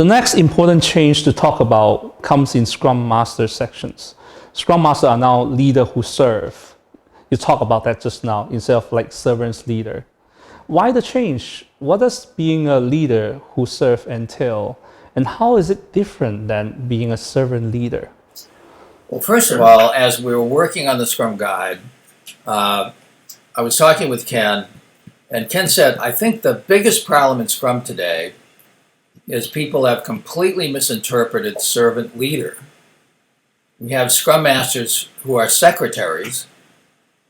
The next important change to talk about comes in Scrum Master sections. Scrum Master are now leader who serve. You talked about that just now instead of like servants leader. Why the change? What does being a leader who serve entail? And how is it different than being a servant leader? Well, first of all, as we were working on the Scrum Guide, I was talking with Ken, and Ken said, I think the biggest problem in Scrum today is people have completely misinterpreted servant leader. We have Scrum Masters who are secretaries,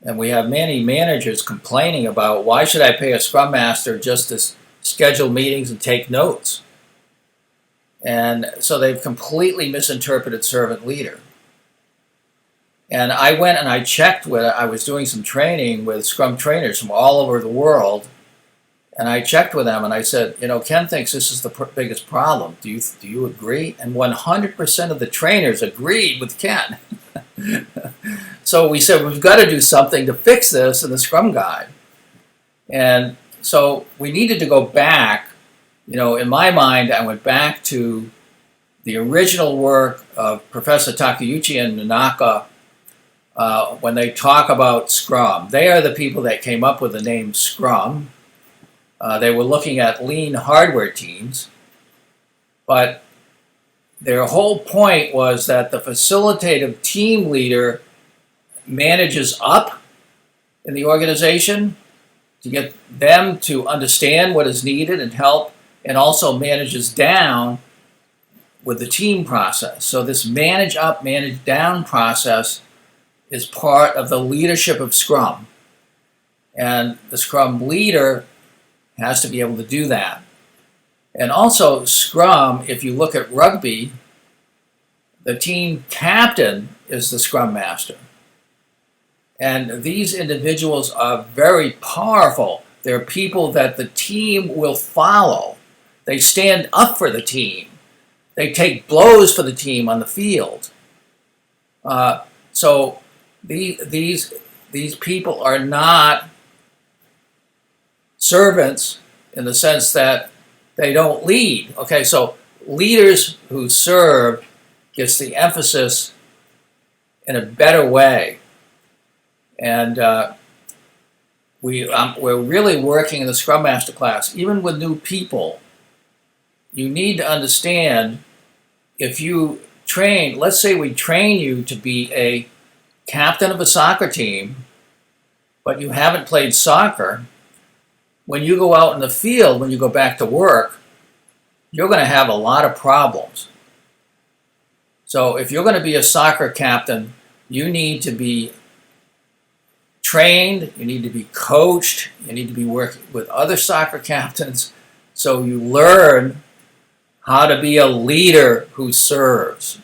and we have many managers complaining about, why should I pay a Scrum Master just to schedule meetings and take notes? And so they've completely misinterpreted servant leader. And I went and I checked I was doing some training with Scrum trainers from all over the world, and I checked with them and I said, Ken thinks this is the biggest problem. Do you agree? And 100% of the trainers agreed with Ken. So we said, we've got to do something to fix this in the Scrum Guide. And so we needed to go back. In my mind, I went back to the original work of Professor Takeuchi and Nanaka when they talk about Scrum. They are the people that came up with the name Scrum. They were looking at lean hardware teams, but their whole point was that the facilitative team leader manages up in the organization to get them to understand what is needed and help, and also manages down with the team process. So this manage up, manage down process is part of the leadership of Scrum. And the Scrum leader has to be able to do that. And also Scrum, if you look at rugby, the team captain is the Scrum Master. And these individuals are very powerful. They're people that the team will follow. They stand up for the team. They take blows for the team on the field. So these people are not servants in the sense that they don't lead. Okay, so leaders who serve gets the emphasis in a better way. And we're really working in the Scrum Master class, even with new people. You need to understand, if you train, let's say we train you to be a captain of a soccer team, but you haven't played soccer. When you go out in the field, when you go back to work, you're going to have a lot of problems. So if you're going to be a soccer captain, you need to be trained, you need to be coached, you need to be working with other soccer captains, so you learn how to be a leader who serves.